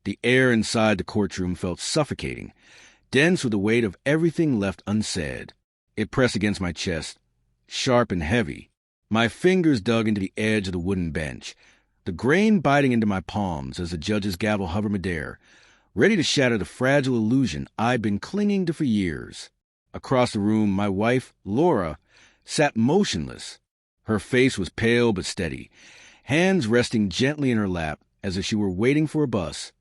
The air inside the courtroom felt suffocating, dense with the weight of everything left unsaid. It pressed against my chest, sharp and heavy. My fingers dug into the edge of the wooden bench, the grain biting into my palms as the judge's gavel hovered midair, ready to shatter the fragile illusion I'd been clinging to for years. Across the room, my wife, Laura, sat motionless. Her face was pale but steady, hands resting gently in her lap as if she were waiting for a bus,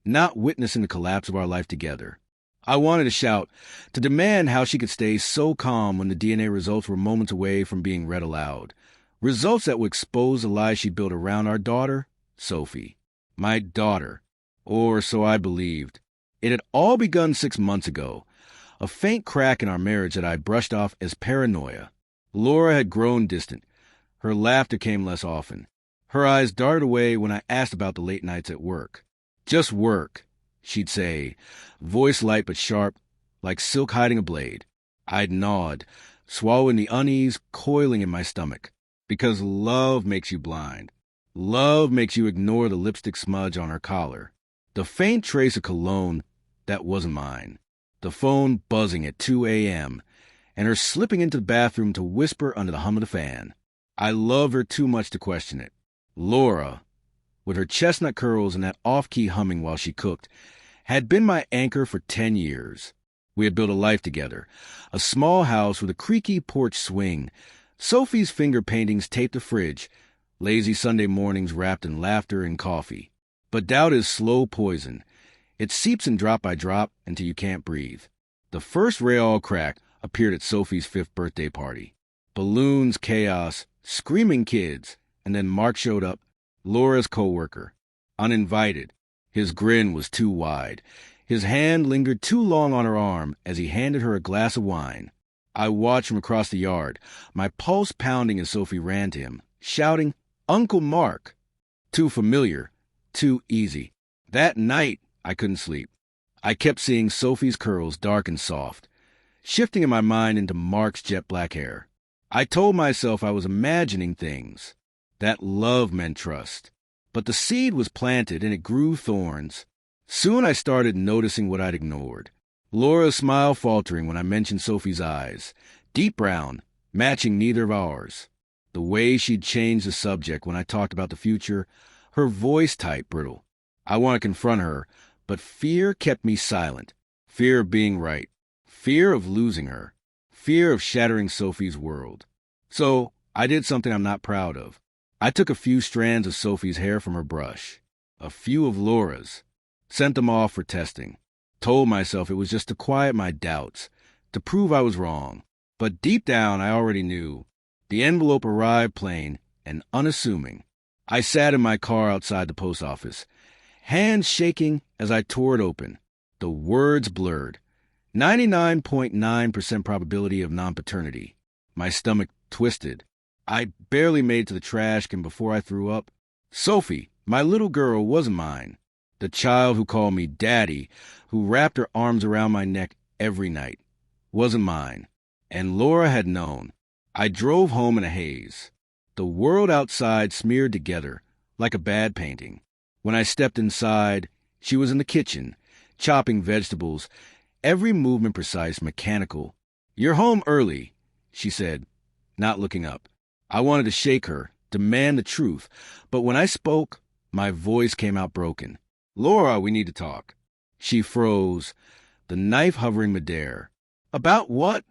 not witnessing the collapse of our life together. I wanted to shout, to demand how she could stay so calm when the DNA results were moments away from being read aloud. Results that would expose the lies she built around our daughter, Sophie. My daughter. Or so I believed. It had all begun 6 months ago, a faint crack in our marriage that I brushed off as paranoia. Laura had grown distant. Her laughter came less often. Her eyes darted away when I asked about the late nights at work. Just work, she'd say, voice light but sharp, like silk hiding a blade. I'd nod, swallowing the unease coiling in my stomach. Because love makes you blind. Love makes you ignore the lipstick smudge on her collar. The faint trace of cologne that wasn't mine. The phone buzzing at 2 a.m., and her slipping into the bathroom to whisper under the hum of the fan. I loved her too much to question it. Laura, with her chestnut curls and that off-key humming while she cooked, had been my anchor for 10 years. We had built a life together, a small house with a creaky porch swing, Sophie's finger paintings taped to fridge, lazy Sunday mornings wrapped in laughter and coffee. But doubt is slow poison. It seeps in drop by drop until you can't breathe. The first Real crack appeared at Sophie's 5th birthday party. Balloons, chaos, screaming kids, and then Mark showed up, Laura's co-worker. Uninvited. His grin was too wide. His hand lingered too long on her arm as he handed her a glass of wine. I watched from across the yard, my pulse pounding as Sophie ran to him, shouting, "Uncle Mark!" Too familiar, too easy. That night, I couldn't sleep. I kept seeing Sophie's curls dark and soft, shifting in my mind into Mark's jet black hair. I told myself I was imagining things, that love meant trust. But the seed was planted and it grew thorns. Soon I started noticing what I'd ignored. Laura's smile faltering when I mentioned Sophie's eyes, deep brown, matching neither of ours. The way she'd changed the subject when I talked about the future, her voice tight, brittle. I want to confront her, but fear kept me silent. Fear of being right. Fear of losing her. Fear of shattering Sophie's world. So I did something I'm not proud of. I took a few strands of Sophie's hair from her brush, a few of Laura's, sent them off for testing. Told myself it was just to quiet my doubts, to prove I was wrong. But deep down, I already knew. The envelope arrived plain and unassuming. I sat in my car outside the post office, hands shaking as I tore it open. The words blurred. 99.9% probability of non-paternity. My stomach twisted. I barely made it to the trash can before I threw up. Sophie, my little girl, wasn't mine. The child who called me Daddy, who wrapped her arms around my neck every night, wasn't mine. And Laura had known. I drove home in a haze. The world outside smeared together, like a bad painting. When I stepped inside, she was in the kitchen, chopping vegetables, every movement precise, mechanical. "You're home early," she said, not looking up. I wanted to shake her, demand the truth, but when I spoke, my voice came out broken. "Laura, we need to talk." She froze, the knife hovering midair. "About what?"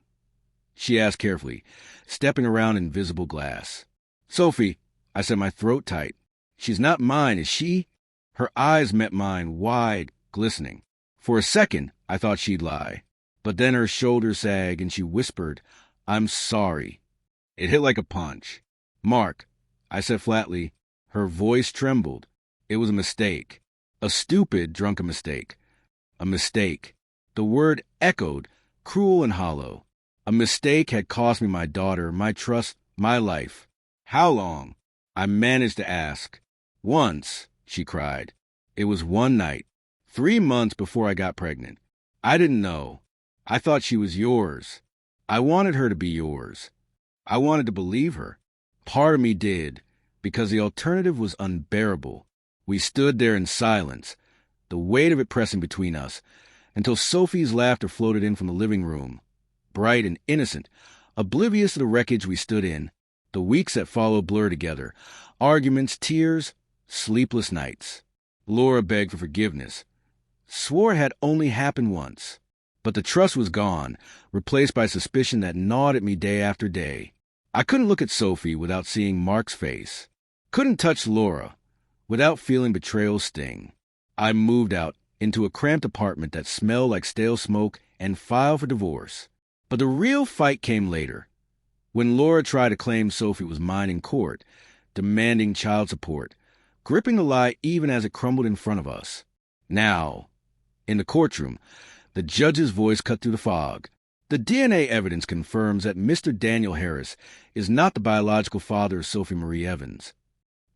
she asked carefully, stepping around invisible glass. "Sophie," I said, my throat tight. "She's not mine, is she?" Her eyes met mine, wide, glistening. For a second, I thought she'd lie. But then her shoulders sagged and she whispered, "I'm sorry." It hit like a punch. "Mark," I said flatly. Her voice trembled. It was a mistake. A stupid, drunken mistake. A mistake. The word echoed, cruel and hollow. A mistake had cost me my daughter, my trust, my life. "How long?" I managed to ask. "Once," she cried. "It was one night, 3 months before I got pregnant. I didn't know. I thought she was yours. I wanted her to be yours. I wanted to believe her. Part of me did, because the alternative was unbearable." We stood there in silence, the weight of it pressing between us, until Sophie's laughter floated in from the living room, bright and innocent, oblivious to the wreckage we stood in. The weeks that followed blurred together. Arguments, tears, sleepless nights. Laura begged for forgiveness. Swore it had only happened once. But the trust was gone, replaced by suspicion that gnawed at me day after day. I couldn't look at Sophie without seeing Mark's face. Couldn't touch Laura without feeling betrayal's sting. I moved out into a cramped apartment that smelled like stale smoke and filed for divorce. But the real fight came later, when Laura tried to claim Sophie was mine in court, demanding child support, gripping the lie even as it crumbled in front of us. Now, in the courtroom, the judge's voice cut through the fog. The DNA evidence confirms that Mr. Daniel Harris is not the biological father of Sophie Marie Evans.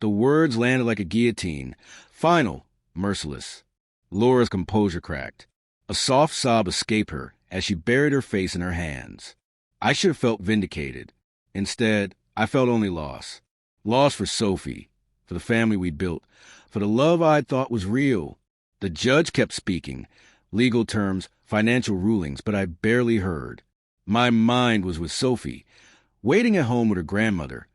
The words landed like a guillotine, final, merciless. Laura's composure cracked. A soft sob escaped her as she buried her face in her hands. I should have felt vindicated. Instead, I felt only loss. Loss for Sophie, for the family we built, for the love I'd thought was real. The judge kept speaking, legal terms, financial rulings, but I barely heard. My mind was with Sophie, waiting at home with her grandmother,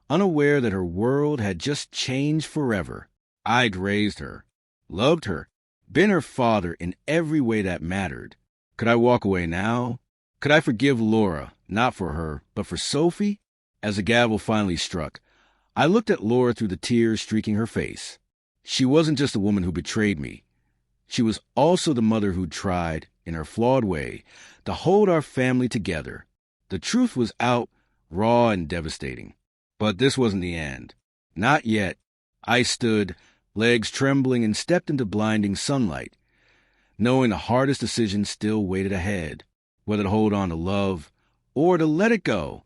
unaware that her world had just changed forever. I'd raised her, loved her, been her father in every way that mattered. Could I walk away now? Could I forgive Laura, not for her, but for Sophie? As the gavel finally struck, I looked at Laura through the tears streaking her face. She wasn't just a woman who betrayed me. She was also the mother who tried, in her flawed way, to hold our family together. The truth was out, raw and devastating. But this wasn't the end. Not yet. I stood, legs trembling, and stepped into blinding sunlight, knowing the hardest decision still waited ahead, whether to hold on to love or to let it go.